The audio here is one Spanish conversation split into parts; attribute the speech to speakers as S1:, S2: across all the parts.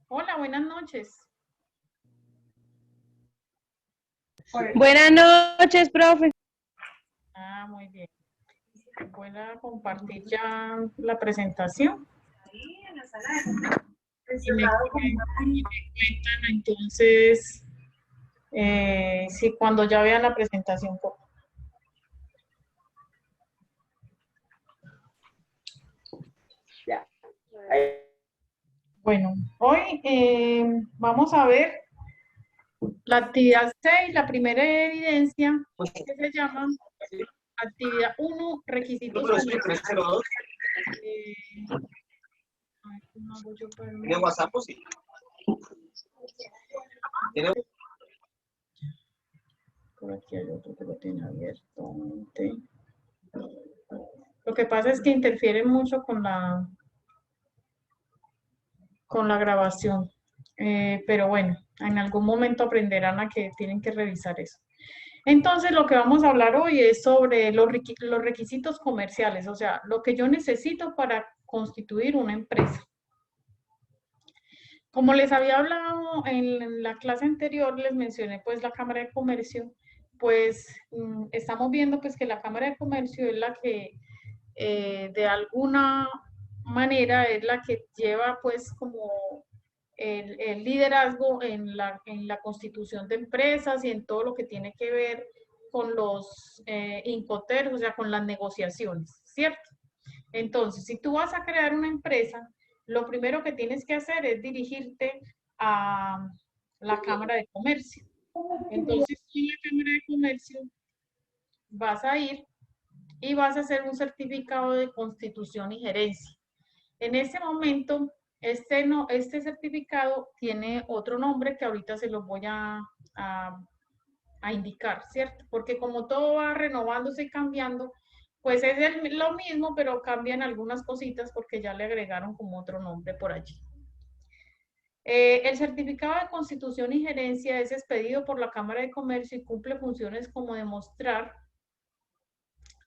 S1: Hola, buenas noches.
S2: Buenas noches, profe.
S1: Ah, muy bien. Voy a compartir ya la presentación. Y me cuentan entonces, si cuando ya vean la presentación. Bueno, hoy vamos a ver la actividad 6, la primera evidencia, que se llama actividad 1, requisitos comerciales.
S3: ¿Tiene WhatsApp o sí? ¿Tiene?
S1: Por aquí hay otro que lo tiene abierto. Lo que pasa es que interfiere mucho con la grabación. Pero bueno, en algún momento aprenderán a que tienen que revisar eso. Entonces, lo que vamos a hablar hoy es sobre los requisitos comerciales, o sea, lo que yo necesito para constituir una empresa. Como les había hablado en la clase anterior, les mencioné pues la Cámara de Comercio, pues estamos viendo pues que la Cámara de Comercio es la que de alguna manera es la que lleva pues como el liderazgo en la constitución de empresas y en todo lo que tiene que ver con los incoterms, o sea, con las negociaciones, ¿cierto? Entonces, si tú vas a crear una empresa, lo primero que tienes que hacer es dirigirte a la Cámara de Comercio. Entonces, tú en la Cámara de Comercio vas a ir y vas a hacer un certificado de constitución y gerencia. En ese momento, este certificado tiene otro nombre que ahorita se los voy a indicar, ¿cierto? Porque como todo va renovándose y cambiando, pues es lo mismo, pero cambian algunas cositas porque ya le agregaron como otro nombre por allí. El certificado de constitución y gerencia es expedido por la Cámara de Comercio y cumple funciones como demostrar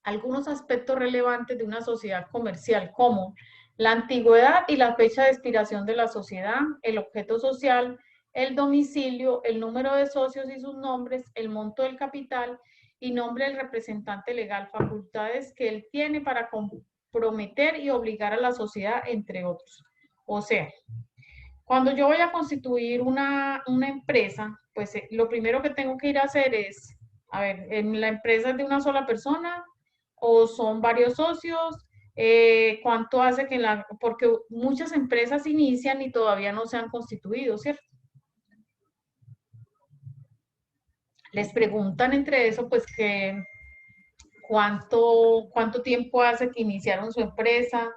S1: algunos aspectos relevantes de una sociedad comercial, como la antigüedad y la fecha de expiración de la sociedad, el objeto social, el domicilio, el número de socios y sus nombres, el monto del capital y nombre del representante legal, facultades que él tiene para comprometer y obligar a la sociedad, entre otros. O sea, cuando yo voy a constituir una empresa, pues lo primero que tengo que ir a hacer es, a ver, ¿en la empresa es de una sola persona o son varios socios? ¿Cuánto hace que porque muchas empresas inician y todavía no se han constituido, ¿cierto? Les preguntan entre eso, pues que cuánto tiempo hace que iniciaron su empresa.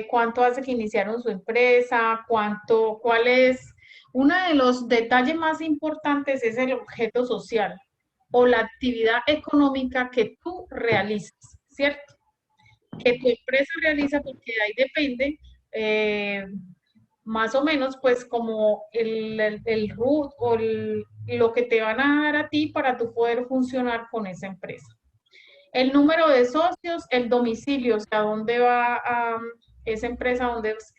S1: Cuánto hace que iniciaron su empresa, cuál es. Uno de los detalles más importantes es el objeto social o la actividad económica que tú realizas, ¿cierto? Que tu empresa realiza, porque de ahí depende más o menos pues como el root o lo que te van a dar a ti para tú poder funcionar con esa empresa. El número de socios, el domicilio, o sea, dónde va esa empresa,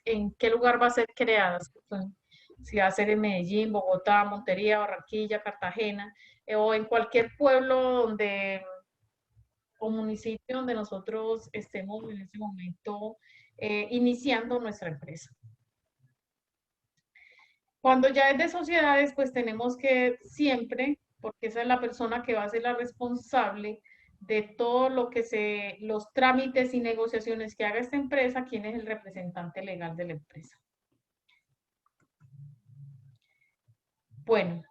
S1: en qué lugar va a ser creada. Si va a ser en Medellín, Bogotá, Montería, Barranquilla, Cartagena, o en cualquier pueblo o municipio donde nosotros estemos en ese momento iniciando nuestra empresa. Cuando ya es de sociedades, pues tenemos que siempre, porque esa es la persona que va a ser la responsable de todo lo que los trámites y negociaciones que haga esta empresa, quién es el representante legal de la empresa. Bueno,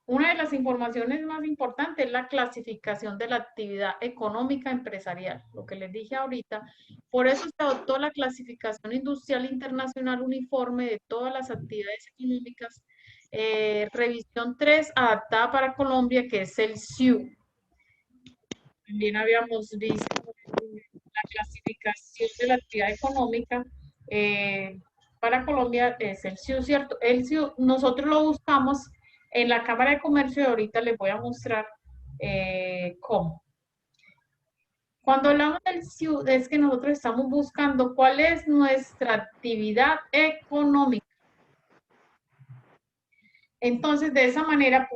S1: una de las informaciones más importantes es la clasificación de la actividad económica empresarial, lo que les dije ahorita. Por eso se adoptó la clasificación industrial internacional uniforme de todas las actividades económicas, revisión 3, adaptada para Colombia, que es el SIU. También habíamos visto la clasificación de la actividad económica para Colombia, es el SIU, ¿cierto? El SIU nosotros lo buscamos en la Cámara de Comercio, ahorita les voy a mostrar cómo. Cuando hablamos del SIU, es que nosotros estamos buscando cuál es nuestra actividad económica. Entonces, de esa manera,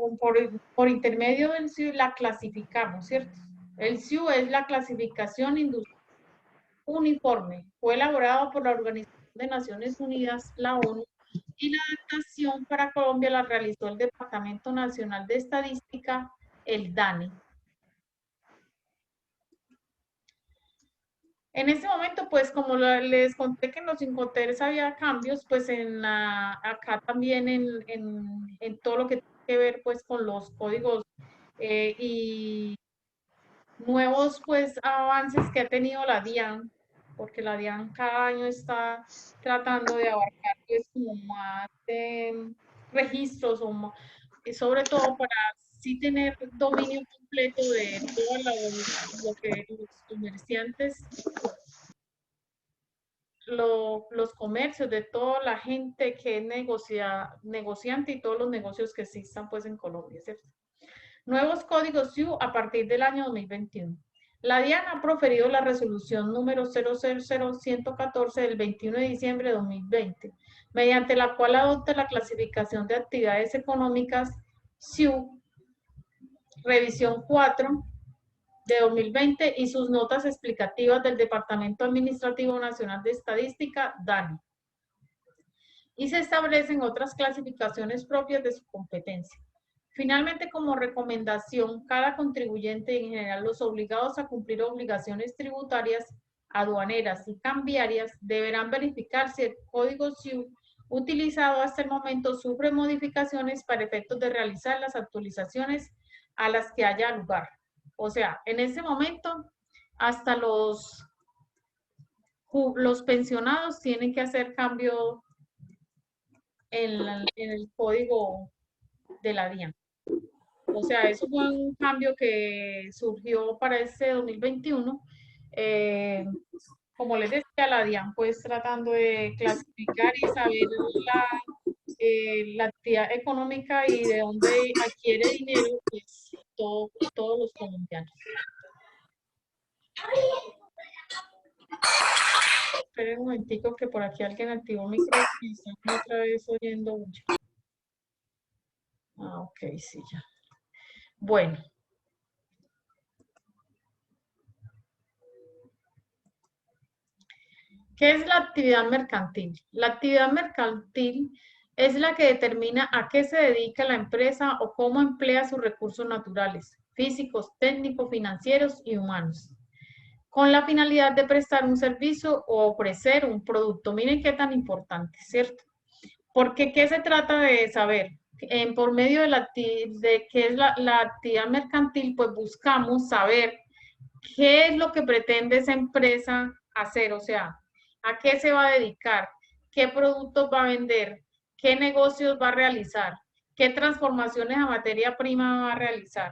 S1: por intermedio del SIU, la clasificamos, ¿cierto? El SIU es la clasificación industrial uniforme. Fue elaborado por la Organización de Naciones Unidas, la ONU, y la adaptación para Colombia la realizó el Departamento Nacional de Estadística, el DANE. En este momento, pues como les conté que en los Incoterms había cambios, pues acá también en todo lo que tiene que ver pues con los códigos y nuevos pues avances que ha tenido la DIAN, porque la DIAN cada año está tratando de abarcar pues como más registros y sobre todo para sí tener dominio completo de todo lo que los comerciantes, los comercios, de toda la gente que es negociante y todos los negocios que existan pues en Colombia, ¿cierto? Nuevos códigos SIU a partir del año 2021. La DIAN ha proferido la resolución número 000114 del 21 de diciembre de 2020, mediante la cual adopta la clasificación de actividades económicas SIU, revisión 4 de 2020 y sus notas explicativas del Departamento Administrativo Nacional de Estadística, DANE. Y se establecen otras clasificaciones propias de su competencia. Finalmente, como recomendación, cada contribuyente y en general los obligados a cumplir obligaciones tributarias, aduaneras y cambiarias deberán verificar si el código SIU utilizado hasta el momento sufre modificaciones para efectos de realizar las actualizaciones a las que haya lugar. O sea, en ese momento, hasta los pensionados tienen que hacer cambio en el código de la DIAN. O sea, eso fue un cambio que surgió para este 2021. Como les decía, la DIAN pues tratando de clasificar y saber la actividad económica y de dónde adquiere dinero pues todos los colombianos. Esperen un momentico que por aquí alguien activó mi micrófono y están otra vez oyendo mucho. Ah, ok, sí, ya. Bueno. ¿Qué es la actividad mercantil? La actividad mercantil es la que determina a qué se dedica la empresa o cómo emplea sus recursos naturales, físicos, técnicos, financieros y humanos, con la finalidad de prestar un servicio o ofrecer un producto. Miren qué tan importante, ¿cierto? Porque ¿qué se trata de saber? Por medio de qué es la actividad mercantil, pues buscamos saber qué es lo que pretende esa empresa hacer, o sea, a qué se va a dedicar, qué productos va a vender, qué negocios va a realizar, qué transformaciones a materia prima va a realizar.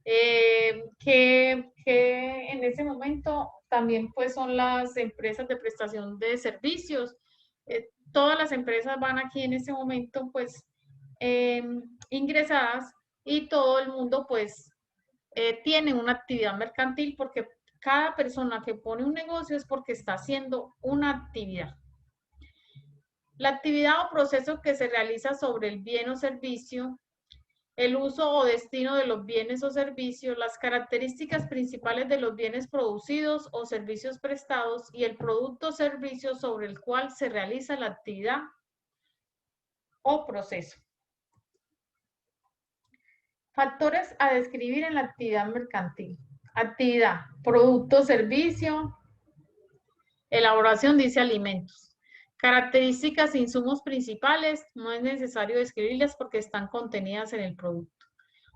S1: Que en ese momento también pues son las empresas de prestación de servicios. Todas las empresas van aquí en ese momento pues ingresadas y todo el mundo pues tiene una actividad mercantil porque cada persona que pone un negocio es porque está haciendo una actividad. La actividad o proceso que se realiza sobre el bien o servicio, el uso o destino de los bienes o servicios, las características principales de los bienes producidos o servicios prestados y el producto o servicio sobre el cual se realiza la actividad o proceso. Factores a describir en la actividad mercantil. Actividad, producto, servicio, elaboración, dice alimentos. Características e insumos principales, no es necesario describirlas porque están contenidas en el producto.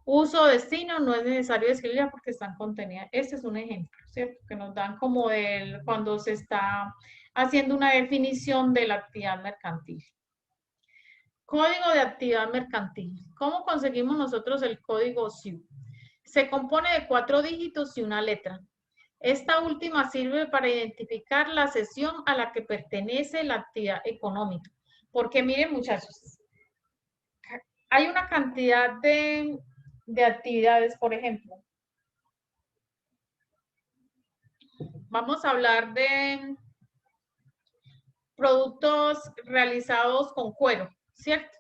S1: Uso o destino, no es necesario describirlas porque están contenidas. Este es un ejemplo, ¿cierto? Que nos dan como cuando se está haciendo una definición de la actividad mercantil. Código de actividad mercantil. ¿Cómo conseguimos nosotros el código SIU? Se compone de 4 dígitos y una letra. Esta última sirve para identificar la sesión a la que pertenece la actividad económica. Porque miren muchachos, hay una cantidad de actividades, por ejemplo. Vamos a hablar de productos realizados con cuero, ¿cierto?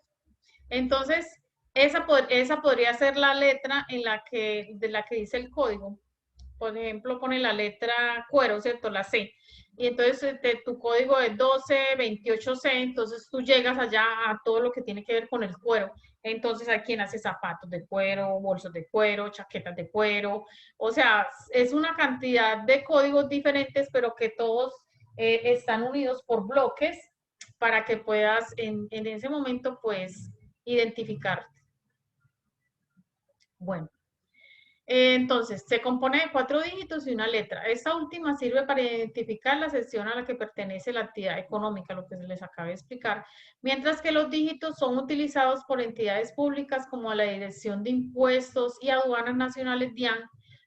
S1: Entonces, esa podría ser la letra de la que dice el código. Por ejemplo, pone la letra cuero, ¿cierto? La C. Y entonces tu código es 1228C, entonces tú llegas allá a todo lo que tiene que ver con el cuero. Entonces hay quien hace zapatos de cuero, bolsos de cuero, chaquetas de cuero. O sea, es una cantidad de códigos diferentes, pero que todos están unidos por bloques para que puedas en ese momento, pues, identificarte. Bueno. Entonces, se compone de 4 dígitos y una letra. Esta última sirve para identificar la sección a la que pertenece la actividad económica, lo que se les acaba de explicar, mientras que los dígitos son utilizados por entidades públicas como la Dirección de Impuestos y Aduanas Nacionales DIAN,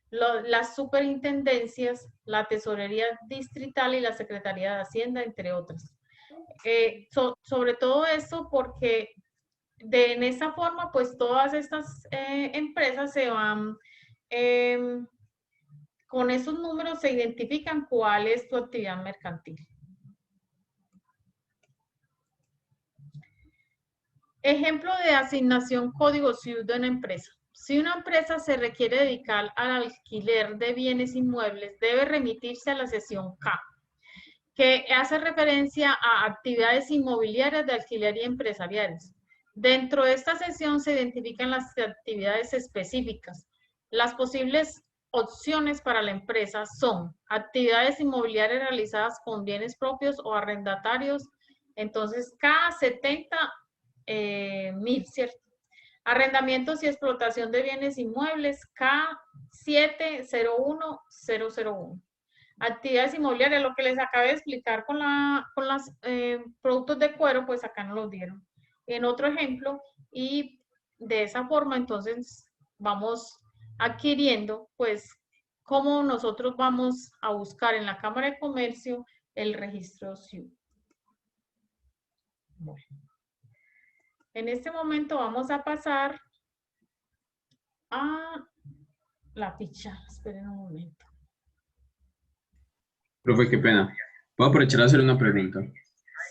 S1: las superintendencias, la Tesorería Distrital y la Secretaría de Hacienda, entre otras. Sobre todo esto porque en esta forma, pues todas estas empresas se van con esos números se identifican cuál es tu actividad mercantil. Ejemplo de asignación código CIUD de una empresa. Si una empresa se requiere dedicar al alquiler de bienes inmuebles, debe remitirse a la sección K, que hace referencia a actividades inmobiliarias de alquiler y empresariales. Dentro de esta sección se identifican las actividades específicas. Las posibles opciones para la empresa son actividades inmobiliarias realizadas con bienes propios o arrendatarios. Entonces, K70.000, ¿cierto? Arrendamientos y explotación de bienes inmuebles, K701001. Actividades inmobiliarias, lo que les acabé de explicar con los productos de cuero, pues acá nos lo dieron en otro ejemplo, y de esa forma entonces vamos adquiriendo pues cómo nosotros vamos a buscar en la Cámara de Comercio el registro CIUD. Bueno. En este momento vamos a pasar a la ficha. Esperen un momento.
S3: Profe, qué pena. ¿Puedo aprovechar a hacer una pregunta?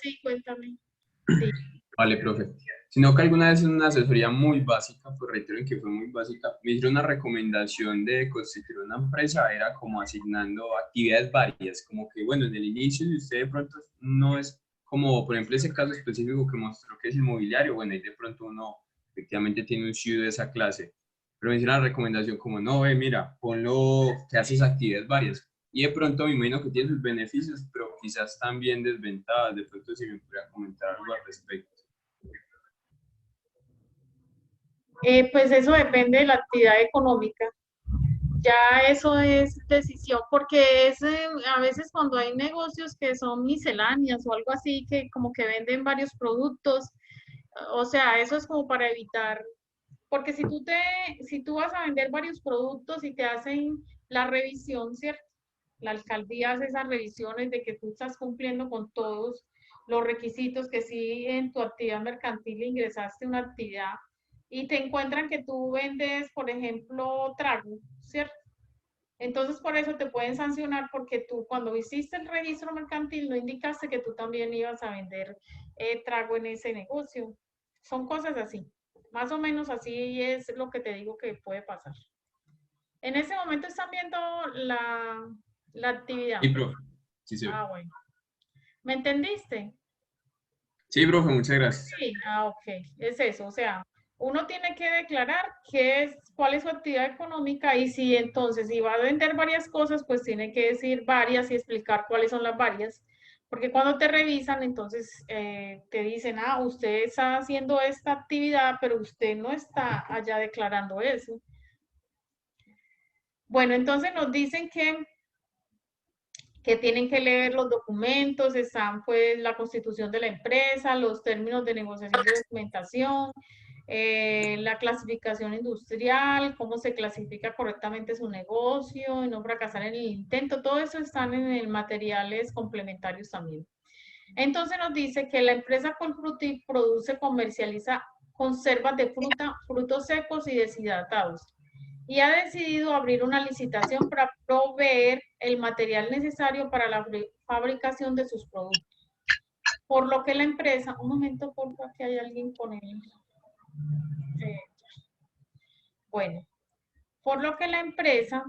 S1: Sí, cuéntame. Sí.
S3: Vale, profe. Sino que alguna vez en una asesoría muy básica, pues reitero en que fue muy básica, me hicieron una recomendación de constituir una empresa, era como asignando actividades varias, como que, bueno, en el inicio, si usted de pronto no es como, por ejemplo, ese caso específico que mostró que es inmobiliario, bueno, ahí de pronto uno efectivamente tiene un CIUD de esa clase, pero me hicieron la recomendación como, no, mira, ponlo que haces actividades varias. Y de pronto me imagino que tiene sus beneficios, pero quizás también desventajas. De pronto si me pudiera comentar algo al respecto.
S1: Pues eso depende de la actividad económica. Ya eso es decisión, porque es a veces cuando hay negocios que son misceláneas o algo así, que como que venden varios productos, o sea, eso es como para evitar, porque si tú vas a vender varios productos y te hacen la revisión, ¿cierto? La alcaldía hace esas revisiones de que tú estás cumpliendo con todos los requisitos, que si en tu actividad mercantil ingresaste una actividad y te encuentran que tú vendes, por ejemplo, trago, ¿cierto? Entonces, por eso te pueden sancionar porque tú cuando hiciste el registro mercantil no indicaste que tú también ibas a vender trago en ese negocio. Son cosas así. Más o menos así es lo que te digo que puede pasar. En ese momento están viendo la actividad.
S3: Sí, profe. Sí, sí.
S1: Ah, bueno. ¿Me entendiste?
S3: Sí, profe, muchas gracias.
S1: Sí, ok. Es eso, o sea, uno tiene que declarar cuál es su actividad económica y si entonces, si va a vender varias cosas, pues tiene que decir varias y explicar cuáles son las varias. Porque cuando te revisan, entonces te dicen, usted está haciendo esta actividad, pero usted no está allá declarando eso. Bueno, entonces nos dicen que tienen que leer los documentos, están pues la constitución de la empresa, los términos de negociación de documentación, la clasificación industrial, cómo se clasifica correctamente su negocio, no fracasar en el intento, todo eso están en el materiales complementarios también. Entonces nos dice que la empresa Colfrutit produce, comercializa conservas de fruta, frutos secos y deshidratados. Y ha decidido abrir una licitación para proveer el material necesario para la fabricación de sus productos. Por lo que la empresa, un momento, por favor, que hay alguien con él. Bueno, por lo que la empresa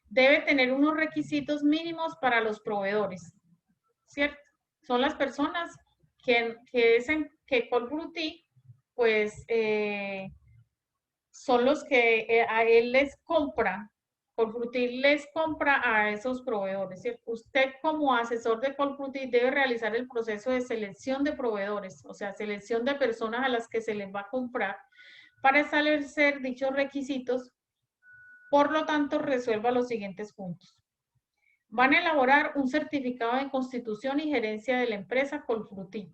S1: debe tener unos requisitos mínimos para los proveedores, ¿cierto? Son las personas que Colfrutit, pues, son los que a él les compra, Colfrutit les compra a esos proveedores, ¿cierto? Usted como asesor de Colfrutit debe realizar el proceso de selección de proveedores, o sea, selección de personas a las que se les va a comprar para establecer dichos requisitos. Por lo tanto, resuelva los siguientes puntos. Van a elaborar un certificado de constitución y gerencia de la empresa Colfrutit.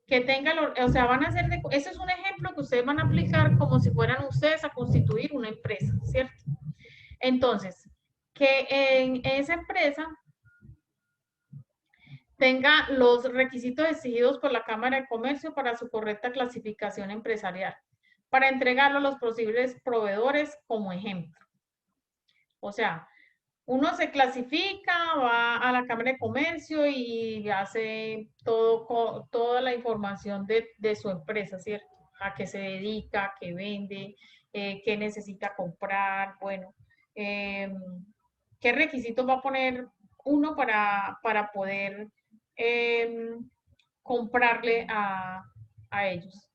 S1: Que tenga, o sea, van a hacer, ese es un ejemplo que ustedes van a aplicar como si fueran ustedes a constituir una empresa, ¿cierto? Entonces, que en esa empresa tenga los requisitos exigidos por la Cámara de Comercio para su correcta clasificación empresarial, para entregarlo a los posibles proveedores como ejemplo. O sea, uno se clasifica, va a la Cámara de Comercio y hace toda la información de su empresa, ¿cierto? A qué se dedica, a qué vende, qué necesita comprar, bueno, qué requisitos va a poner uno para poder comprarle a ellos.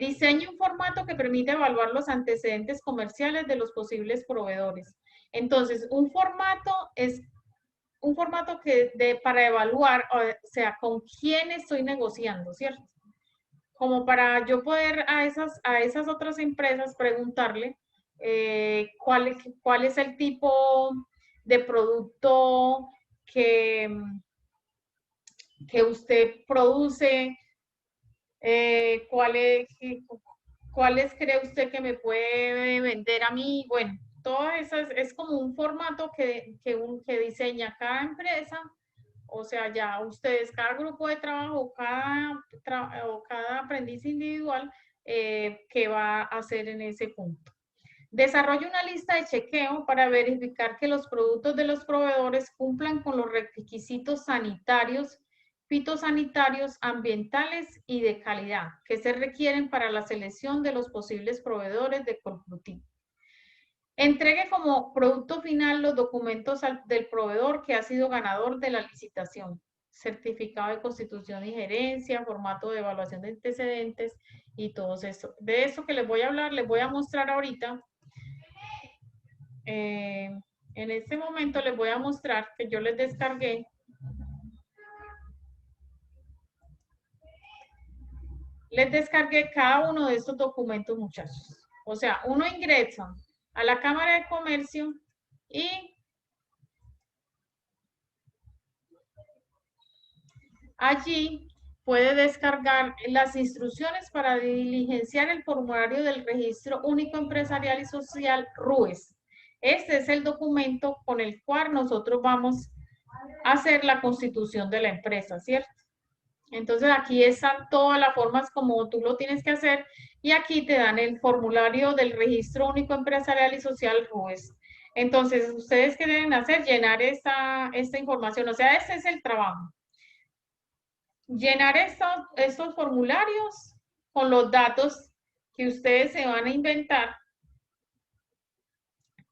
S1: Diseñe un formato que permite evaluar los antecedentes comerciales de los posibles proveedores. Entonces, un formato es un formato para evaluar, o sea, con quién estoy negociando, ¿cierto? Como para yo poder a esas otras empresas preguntarle cuál es el tipo de producto que usted produce, ¿cuáles cree usted que me puede vender a mí? Bueno, todo eso es como un formato que diseña cada empresa, o sea, ya ustedes, cada grupo de trabajo, cada aprendiz individual, que va a hacer en ese punto. Desarrolla una lista de chequeo para verificar que los productos de los proveedores cumplan con los requisitos sanitarios, fitosanitarios, ambientales y de calidad que se requieren para la selección de los posibles proveedores de Colfrutit. Entregue como producto final los documentos del proveedor que ha sido ganador de la licitación, certificado de constitución y gerencia, formato de evaluación de antecedentes y todo eso. De eso que les voy a hablar, les voy a mostrar ahorita. En este momento les voy a mostrar que yo les descargué cada uno de estos documentos, muchachos. O sea, uno ingresa a la Cámara de Comercio y allí puede descargar las instrucciones para diligenciar el formulario del Registro Único Empresarial y Social RUES. Este es el documento con el cual nosotros vamos a hacer la constitución de la empresa, ¿cierto? Entonces aquí están todas las formas como tú lo tienes que hacer y aquí te dan el formulario del Registro Único Empresarial y Social RUES. Entonces, ¿ustedes qué deben hacer? Llenar esta información. O sea, este es el trabajo. Llenar estos formularios con los datos que ustedes se van a inventar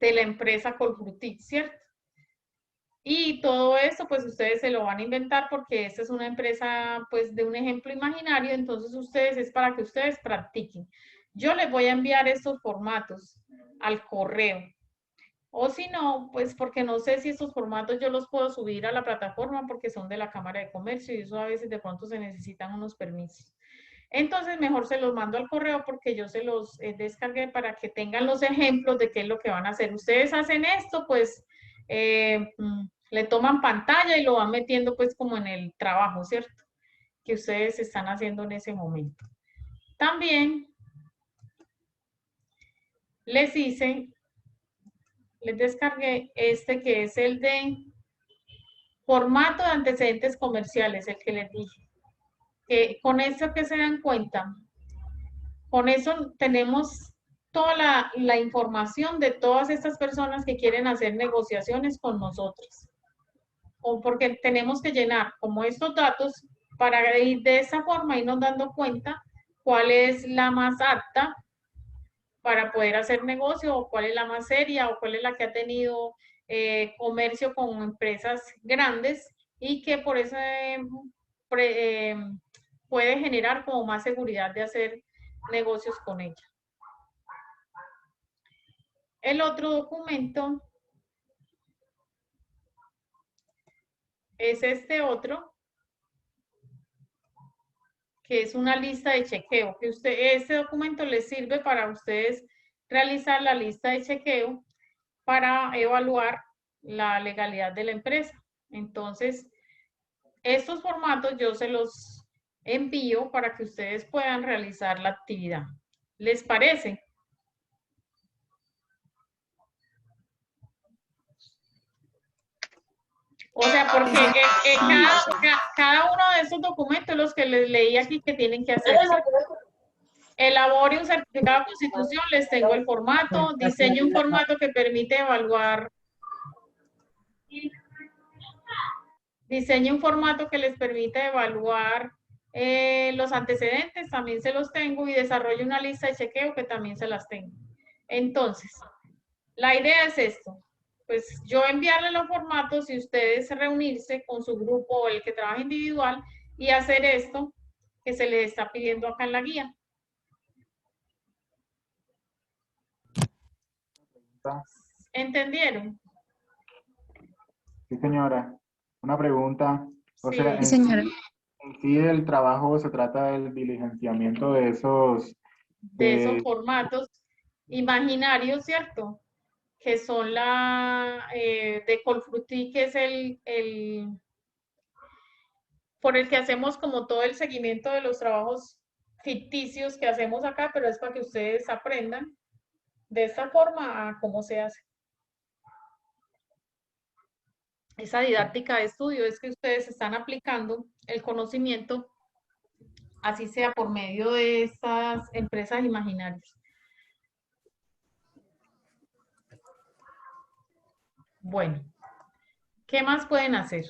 S1: de la empresa Colfrutit, ¿cierto? Y todo eso, pues ustedes se lo van a inventar porque esta es una empresa, pues, de un ejemplo imaginario, entonces es para que ustedes practiquen. Yo les voy a enviar estos formatos al correo. O si no, pues porque no sé si estos formatos yo los puedo subir a la plataforma porque son de la Cámara de Comercio y eso a veces de pronto se necesitan unos permisos. Entonces, mejor se los mando al correo porque yo se los descargué para que tengan los ejemplos de qué es lo que van a hacer. Ustedes hacen esto, pues le toman pantalla y lo van metiendo pues como en el trabajo, ¿cierto? Que ustedes están haciendo en ese momento. También les descargué este que es el de formato de antecedentes comerciales, el que les dije. que con eso que se dan cuenta, con eso tenemos toda la información de todas estas personas que quieren hacer negociaciones con nosotros. O porque tenemos que llenar como estos datos para ir de esa forma irnos dando cuenta cuál es la más apta para poder hacer negocio, o cuál es la más seria, o cuál es la que ha tenido comercio con empresas grandes y que por eso puede generar como más seguridad de hacer negocios con ella. El otro documento es este otro, que es una lista de chequeo, que este documento les sirve para ustedes realizar la lista de chequeo para evaluar la legalidad de la empresa. Entonces, estos formatos yo se los envío para que ustedes puedan realizar la actividad. ¿Les parece? O sea, porque cada uno de estos documentos, los que les leí aquí, que tienen que hacer. Elabore un certificado de constitución, les tengo el formato, diseñe un formato que permite evaluar. Diseñe un formato que les permita evaluar los antecedentes, también se los tengo, y desarrolle una lista de chequeo que también se las tengo. Entonces, la idea es esto. Pues yo enviarle los formatos y ustedes reunirse con su grupo o el que trabaja individual y hacer esto que se les está pidiendo acá en la guía. ¿Entendieron?
S4: Sí, señora. Una pregunta. O
S1: Sí.
S4: sea,
S2: Sí, señora.
S4: en sí el trabajo se trata del diligenciamiento de esos...
S1: De esos formatos imaginarios, ¿cierto? Que son la de Colfruti, que es el por el que hacemos como todo el seguimiento de los trabajos ficticios que hacemos acá, pero es para que ustedes aprendan de esta forma a cómo se hace. Esa didáctica de estudio es que ustedes están aplicando el conocimiento, así sea por medio de estas empresas imaginarias. Bueno, ¿qué más pueden hacer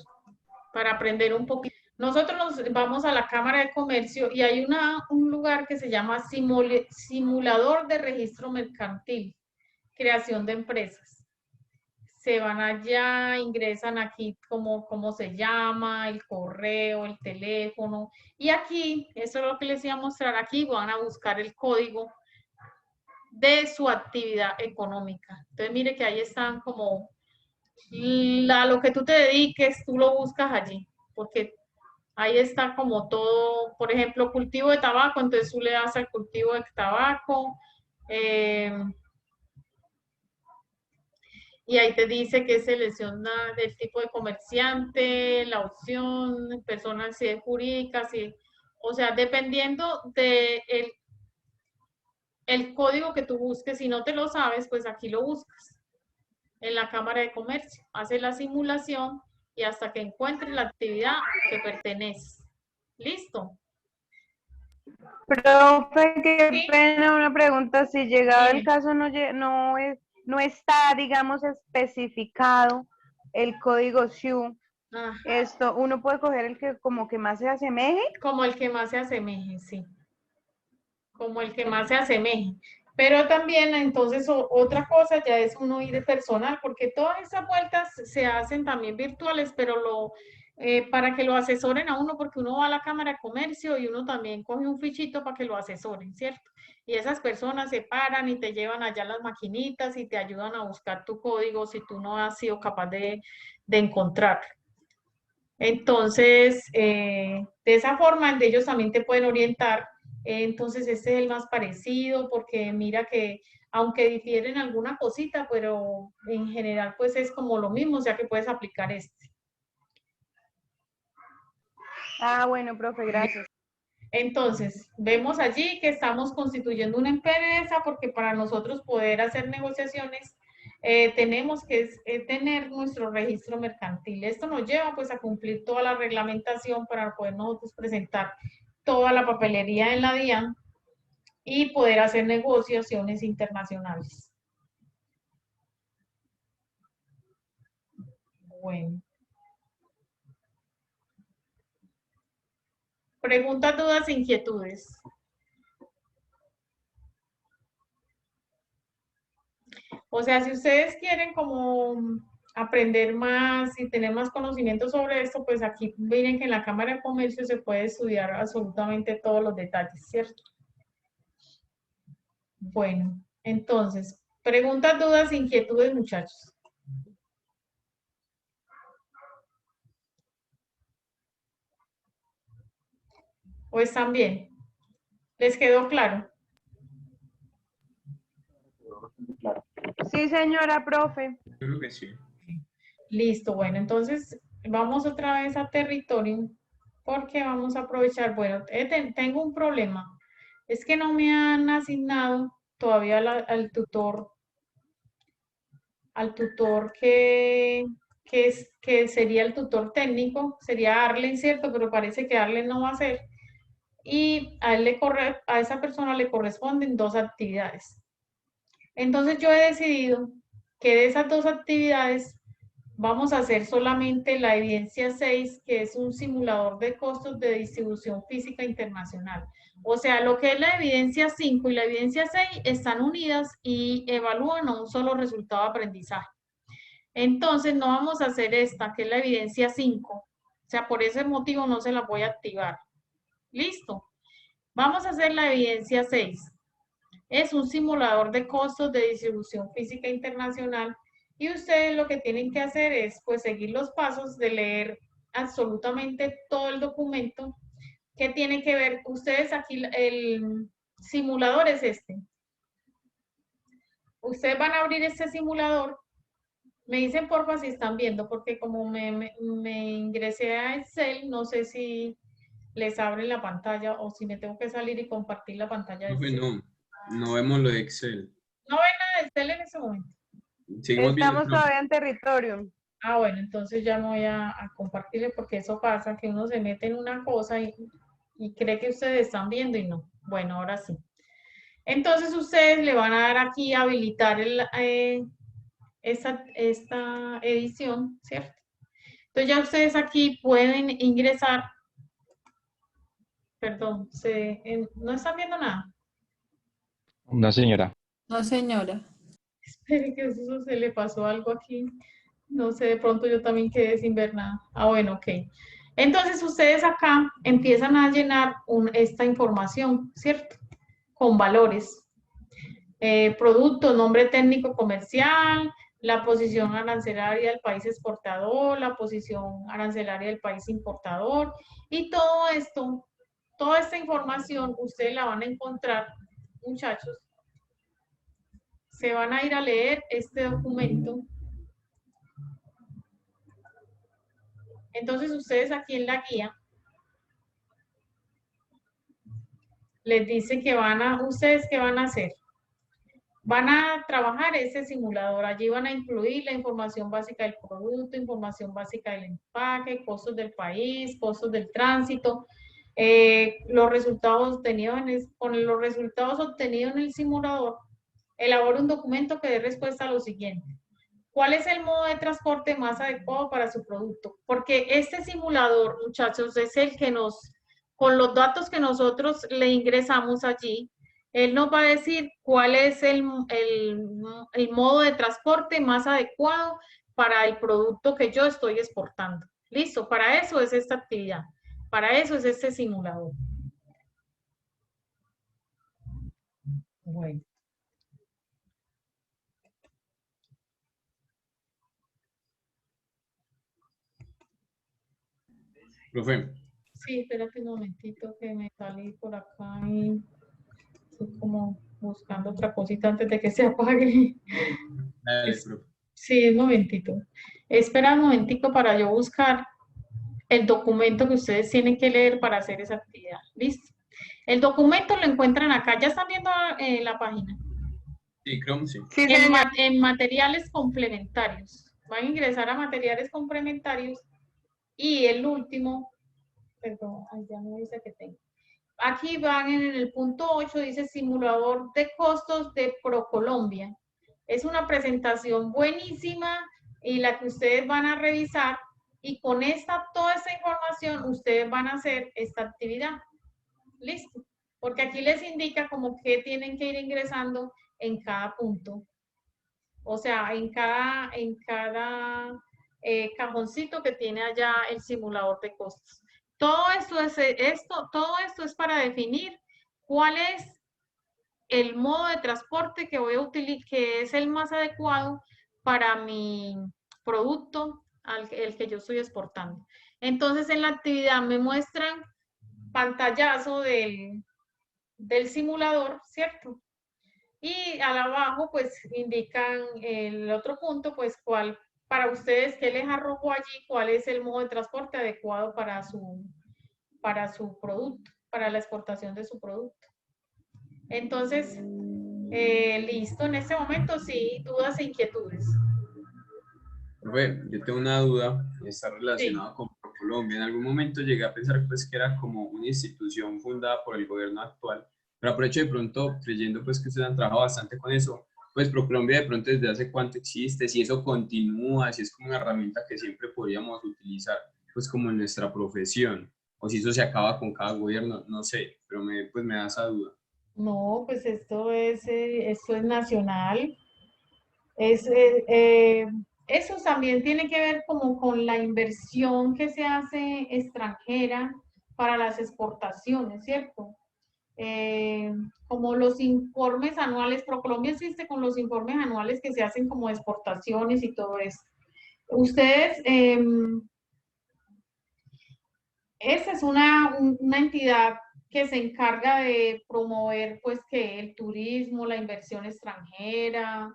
S1: para aprender un poquito? Nosotros nos vamos a la Cámara de Comercio y hay un lugar que se llama Simulador de Registro Mercantil, Creación de Empresas. Se van allá, ingresan aquí cómo se llama, el correo, el teléfono. Y aquí, eso es lo que les iba a mostrar, aquí van a buscar el código de su actividad económica. Entonces, mire que ahí están como a lo que tú te dediques, tú lo buscas allí, porque ahí está como todo, por ejemplo, cultivo de tabaco, entonces tú le das al cultivo de tabaco, y ahí te dice que selecciona del tipo de comerciante, la opción, personas jurídicas, o sea, dependiendo de el código que tú busques, si no te lo sabes, pues aquí lo buscas en la Cámara de Comercio, haces la simulación y hasta que encuentres la actividad que pertenece. ¿Listo?
S2: Profe, qué
S1: Sí.
S2: pena, una pregunta. Si llegado
S1: Dime.
S2: el caso no está, digamos, especificado el código SHU, esto, uno puede coger el que como que más se asemeje.
S1: Como el que más se asemeje, sí. Como el que más se asemeje. Pero también, entonces, otra cosa ya es uno ir de personal, porque todas esas vueltas se hacen también virtuales, pero para que lo asesoren a uno, porque uno va a la Cámara de Comercio y uno también coge un fichito para que lo asesoren, ¿cierto? Y esas personas se paran y te llevan allá las maquinitas y te ayudan a buscar tu código si tú no has sido capaz de encontrarlo. Entonces, de esa forma, ellos también te pueden orientar. Entonces, este es el más parecido, porque mira que, aunque difieren alguna cosita, pero en general, pues es como lo mismo, o sea que puedes aplicar este.
S2: Ah, bueno, profe, gracias.
S1: Entonces, vemos allí que estamos constituyendo una empresa, porque para nosotros poder hacer negociaciones, tenemos que tener nuestro registro mercantil. Esto nos lleva pues a cumplir toda la reglamentación para poder nosotros presentar toda la papelería en la DIAN y poder hacer negociaciones internacionales. Bueno. Preguntas, dudas, inquietudes. O sea, si ustedes quieren como aprender más y tener más conocimiento sobre esto, pues aquí miren que en la Cámara de Comercio se puede estudiar absolutamente todos los detalles, ¿cierto? Bueno, entonces, preguntas, dudas, inquietudes, muchachos. ¿O están bien? ¿Les quedó claro?
S4: Claro.
S2: Sí, señora profe.
S3: Yo creo que sí.
S1: Listo, bueno, entonces vamos otra vez a territorio porque vamos a aprovechar, bueno, tengo un problema, es que no me han asignado todavía al tutor que sería el tutor técnico, sería Arlen, ¿cierto? Pero parece que Arlen no va a ser. Y a esa persona le corresponden 2 actividades. Entonces yo he decidido que de esas 2 actividades vamos a hacer solamente la evidencia 6, que es un simulador de costos de distribución física internacional. O sea, lo que es la evidencia 5 y la evidencia 6 están unidas y evalúan a un solo resultado de aprendizaje. Entonces, no vamos a hacer esta, que es la evidencia 5. O sea, por ese motivo no se la voy a activar. ¿Listo? Vamos a hacer la evidencia 6. Es un simulador de costos de distribución física internacional y ustedes lo que tienen que hacer es pues seguir los pasos de leer absolutamente todo el documento que tiene que ver. Ustedes aquí, el simulador es este. Ustedes van a abrir este simulador. Me dicen porfa si están viendo, porque como me ingresé a Excel, no sé si les abre la pantalla o si me tengo que salir y compartir la pantalla de Excel.
S3: No vemos lo de Excel.
S1: No ven nada de Excel en ese momento.
S3: Seguimos viendo.
S2: Estamos todavía en territorio.
S1: Ah, bueno, entonces ya no voy a compartirle porque eso pasa, que uno se mete en una cosa y cree que ustedes están viendo y no. Bueno, ahora sí. Entonces ustedes le van a dar aquí a habilitar esta edición, ¿cierto? Entonces ya ustedes aquí pueden ingresar. Perdón, ¿no están viendo nada?
S5: No, señora.
S6: No, señora.
S1: Espere que eso se le pasó algo aquí. No sé, de pronto yo también quedé sin ver nada. Ah, bueno, ok. Entonces ustedes acá empiezan a llenar esta información, ¿cierto? Con valores. Producto, nombre técnico comercial, la posición arancelaria del país exportador, la posición arancelaria del país importador. Y todo esto, toda esta información, ustedes la van a encontrar, muchachos. Se van a ir a leer este documento. Entonces ustedes aquí en la guía les dice que ¿ustedes qué van a hacer? Van a trabajar ese simulador. Allí van a incluir la información básica del producto, información básica del empaque, costos del país, costos del tránsito, los resultados obtenidos con los resultados obtenidos en el simulador. Elabora un documento que dé respuesta a lo siguiente. ¿Cuál es el modo de transporte más adecuado para su producto? Porque este simulador, muchachos, es el que con los datos que nosotros le ingresamos allí, él nos va a decir cuál es el modo de transporte más adecuado para el producto que yo estoy exportando. Listo, para eso es esta actividad, para eso es este simulador. Bueno.
S3: Profe.
S1: Sí, espérate un momentito que me salí por acá y estoy como buscando otra cosita antes de que se apague. Sí, un momentito. Espera un momentico para yo buscar el documento que ustedes tienen que leer para hacer esa actividad. ¿Listo? El documento lo encuentran acá. ¿Ya están viendo la página?
S3: Sí, creo que sí.
S2: Sí,
S1: En materiales complementarios. Van a ingresar a materiales complementarios y el último, perdón, ya no dice que tengo. aquí van en el punto 8, dice simulador de costos de ProColombia. Es una presentación buenísima y la que ustedes van a revisar, y con toda esta información ustedes van a hacer esta actividad. Listo. Porque aquí les indica como que tienen que ir ingresando en cada punto. O sea, en cada cajoncito que tiene allá el simulador de costos. Todo esto es para definir cuál es el modo de transporte que voy a utilizar, que es el más adecuado para mi producto, el que yo estoy exportando. Entonces, en la actividad me muestran pantallazo del simulador, ¿cierto? Y al abajo, pues, indican el otro punto, pues, cuál, para ustedes, qué les arrojó allí, cuál es el modo de transporte adecuado para su producto, para la exportación de su producto. Entonces, listo, en este momento sí, dudas e inquietudes.
S3: Profe, yo tengo una duda, está relacionada
S1: Sí.
S3: con Colombia. En algún momento llegué a pensar pues que era como una institución fundada por el gobierno actual, pero aprovecho de pronto, creyendo pues que ustedes han trabajado bastante con eso, pues ProColombia de pronto desde hace cuánto existe, si eso continúa, si es como una herramienta que siempre podríamos utilizar pues como en nuestra profesión, o si eso se acaba con cada gobierno, no sé, pero pues me da esa duda.
S1: No, pues esto es nacional. Eso también tiene que ver como con la inversión que se hace extranjera para las exportaciones, ¿cierto? Como los informes anuales, ProColombia existe con los informes anuales que se hacen como exportaciones y todo eso. Ustedes, esta es una entidad que se encarga de promover pues que el turismo, la inversión extranjera,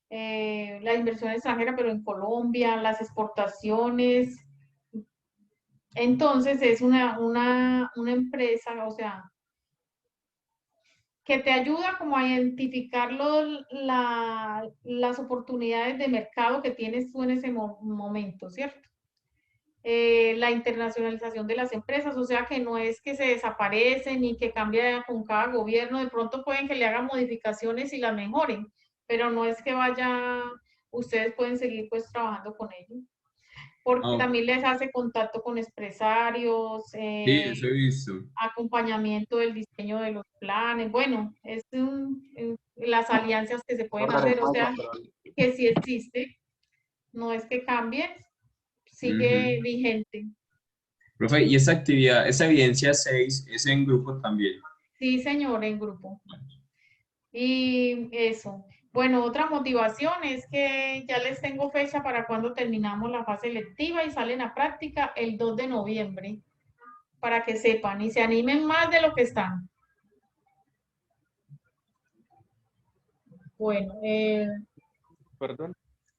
S1: pero en Colombia, las exportaciones. Entonces es una empresa, o sea, que te ayuda como a identificar las oportunidades de mercado que tienes tú en ese momento, ¿cierto? La internacionalización de las empresas, o sea que no es que se desaparecen ni que cambia con cada gobierno, de pronto pueden que le hagan modificaciones y las mejoren, pero no es que ustedes pueden seguir pues trabajando con ellos, porque también les hace contacto con empresarios,
S3: Sí, eso he visto.
S1: acompañamiento del diseño de los planes, bueno, las alianzas que se pueden hacer, o sea, que sí existe, no es que cambie, sigue vigente.
S3: Profe, ¿y esa actividad, esa evidencia 6 es en grupo también?
S1: Sí, señor, en grupo. Y eso. Bueno, otra motivación es que ya les tengo fecha para cuando terminamos la fase lectiva y salen a práctica el 2 de noviembre, para que sepan y se animen más de lo que están. Bueno,
S4: Perdón.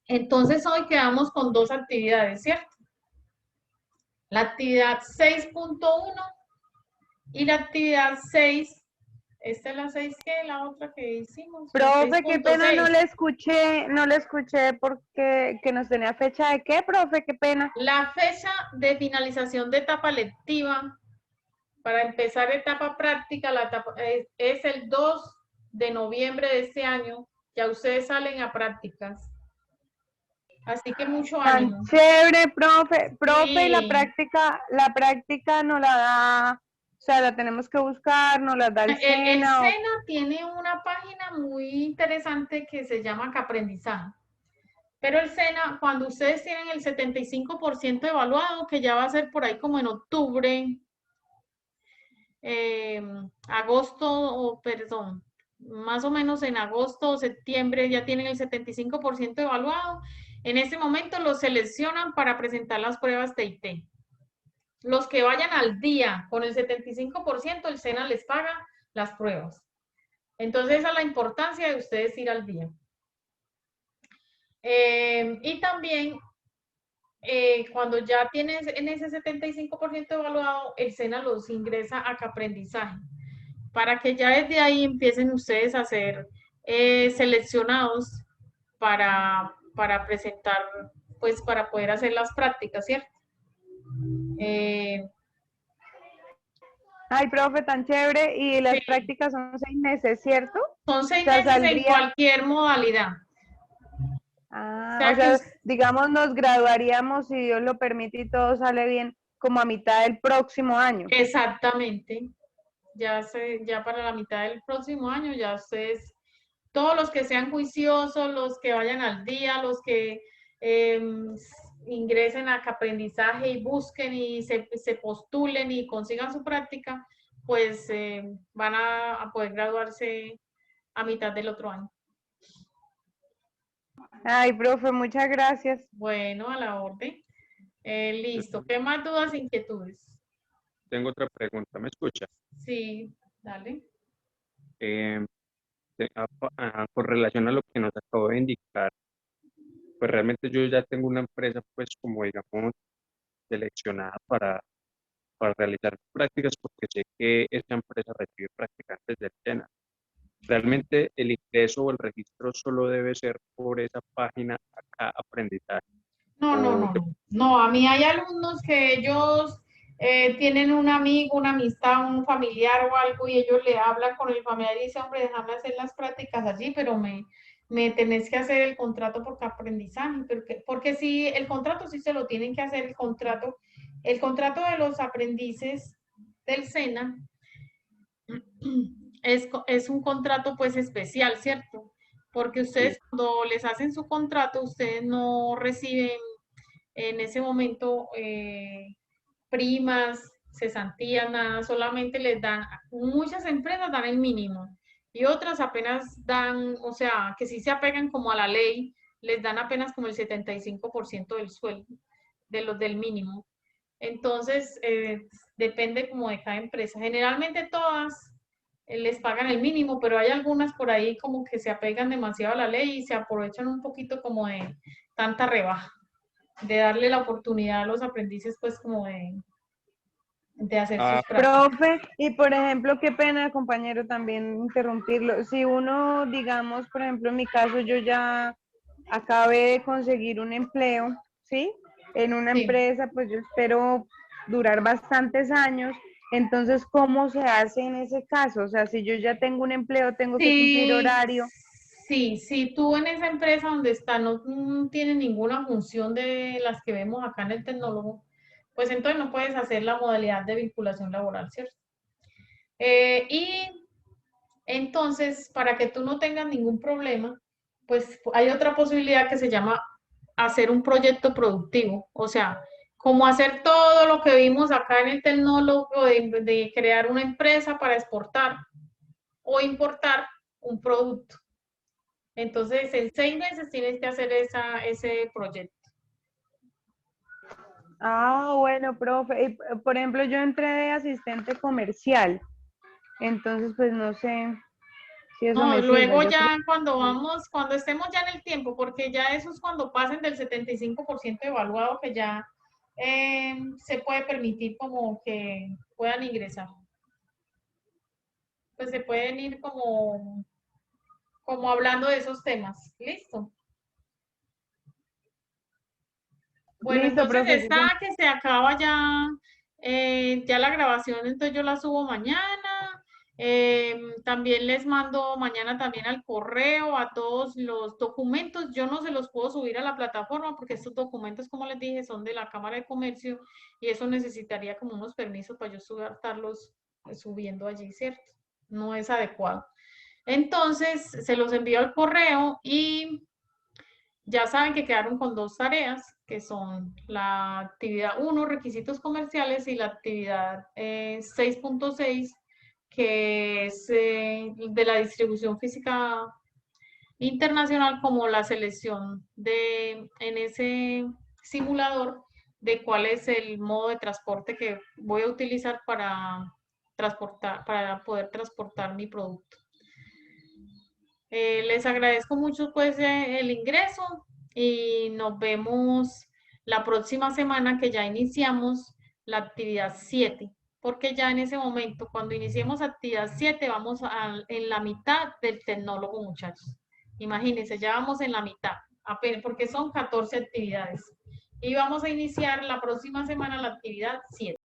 S1: entonces hoy quedamos con dos actividades, ¿cierto? La actividad 6.1 y la actividad 6. Esta es la 6, ¿qué? La otra que hicimos.
S2: Profe, qué pena, no le escuché porque que nos tenía fecha de qué, profe, qué pena.
S1: La fecha de finalización de etapa lectiva para empezar etapa práctica es el 2 de noviembre de este año. Ya ustedes salen a prácticas. Así que mucho ánimo.
S2: Tan chévere, profe.
S1: Sí.
S2: Y la práctica no la da, o sea, la tenemos que buscar, nos la da el SENA.
S1: El SENA tiene una página muy interesante que se llama Caprendizaje. Pero el SENA, cuando ustedes tienen el 75% evaluado, que ya va a ser por ahí como en octubre, más o menos en agosto o septiembre ya tienen el 75% evaluado. En este momento los seleccionan para presentar las pruebas TIT. Los que vayan al día con el 75%, el SENA les paga las pruebas. Entonces, esa es la importancia de ustedes ir al día. Y también, cuando ya tienes en ese 75% evaluado, el SENA los ingresa a Caprendizaje, para que ya desde ahí empiecen ustedes a ser seleccionados para presentar, pues para poder hacer las prácticas, ¿cierto?
S2: Ay, profe, tan chévere. Y las
S1: Sí,
S2: prácticas son 6 meses, ¿cierto?
S1: son
S2: O
S1: 6
S2: sea,
S1: meses en
S2: saldría.
S1: cualquier modalidad. O
S2: Ah, o
S1: sea que
S2: sea, digamos, nos graduaríamos, si Dios lo permite y todo sale bien, como a mitad del próximo año.
S1: exactamente, ya para la mitad del próximo año, ya ustedes, todos los que sean juiciosos, los que vayan al día, los que ingresen a aprendizaje y busquen y se postulen y consigan su práctica, pues van a poder graduarse a mitad del otro año.
S2: Ay, profe, muchas gracias.
S1: Bueno, a la orden. Listo. ¿Qué más dudas, inquietudes?
S5: Tengo otra pregunta, ¿me escucha?
S1: Sí, dale.
S5: Eh, con relación a lo que nos acabó de indicar, pues realmente yo ya tengo una empresa, pues como digamos, seleccionada para realizar prácticas porque sé que esta empresa recibe practicantes del SENA. Realmente el ingreso o el registro solo debe ser por esa página acá, aprendizaje.
S1: No, no,
S5: O
S1: no, no. No, a mí hay alumnos que ellos tienen un amigo, una amistad, un familiar o algo y ellos le hablan con el familiar y dicen, hombre, déjame hacer las prácticas allí, pero me tenés que hacer el contrato por aprendizaje, porque sí, el contrato sí se lo tienen que hacer, el contrato de los aprendices del SENA es un contrato pues especial, ¿cierto? Porque
S5: sí,
S1: ustedes cuando les hacen su contrato, ustedes no reciben en ese momento primas, cesantías, nada, solamente les dan, muchas empresas dan el mínimo y otras apenas dan, o sea, que sí se apegan como a la ley, les dan apenas como el 75% del sueldo, de los del mínimo. Entonces, depende como de cada empresa. Generalmente todas les pagan el mínimo, pero hay algunas por ahí como que se apegan demasiado a la ley y se aprovechan un poquito como de tanta rebaja, de darle la oportunidad a los aprendices pues como de hacer sus
S5: ah,
S1: prácticas.
S2: Profe, y por ejemplo, qué pena, compañero, también interrumpirlo. Si uno, digamos, por ejemplo, en mi caso, yo ya acabé de conseguir un empleo, ¿sí? En una
S1: Sí.
S2: empresa, pues yo espero durar bastantes años. Entonces, ¿cómo se hace en ese caso? O sea, si yo ya tengo un empleo, tengo que cumplir
S1: Sí,
S2: horario.
S1: sí, si tú en esa empresa donde está no tienes ninguna función de las que vemos acá en el tecnólogo, pues entonces no puedes hacer la modalidad de vinculación laboral, ¿cierto? Y entonces, para que tú no tengas ningún problema, pues hay otra posibilidad que se llama hacer un proyecto productivo, o sea, como hacer todo lo que vimos acá en el tecnólogo de crear una empresa para exportar o importar un producto. Entonces, en 6 meses tienes que hacer ese proyecto.
S2: Ah, bueno, profe. Y, por ejemplo, yo entré de asistente comercial, entonces pues no sé si eso
S1: No,
S2: me sirva.
S1: luego
S2: Yo creo
S1: ya cuando
S2: que sí.
S1: vamos, cuando estemos ya en el tiempo, porque ya eso es cuando pasen del 75% evaluado, que ya se puede permitir como que puedan ingresar. Pues se pueden ir como hablando de esos temas. Listo. Bueno,
S2: Listo,
S1: entonces
S2: profe, sí,
S1: está que se acaba ya la grabación, entonces yo la subo mañana. También les mando mañana también al correo a todos los documentos. Yo no se los puedo subir a la plataforma porque estos documentos, como les dije, son de la Cámara de Comercio y eso necesitaría como unos permisos para yo estarlos subiendo allí, ¿cierto? No es adecuado. Entonces, se los envío al correo y ya saben que quedaron con 2 tareas, que son la actividad 1, requisitos comerciales, y la actividad 6.6, que es de la distribución física internacional, como la selección en ese simulador de cuál es el modo de transporte que voy a utilizar para poder transportar mi producto. Les agradezco mucho pues el ingreso y nos vemos la próxima semana que ya iniciamos la actividad 7, porque ya en ese momento, cuando iniciemos actividad 7, vamos en la mitad del tecnólogo, muchachos. Imagínense, ya vamos en la mitad, apenas, porque son 14 actividades. Y vamos a iniciar la próxima semana la actividad 7.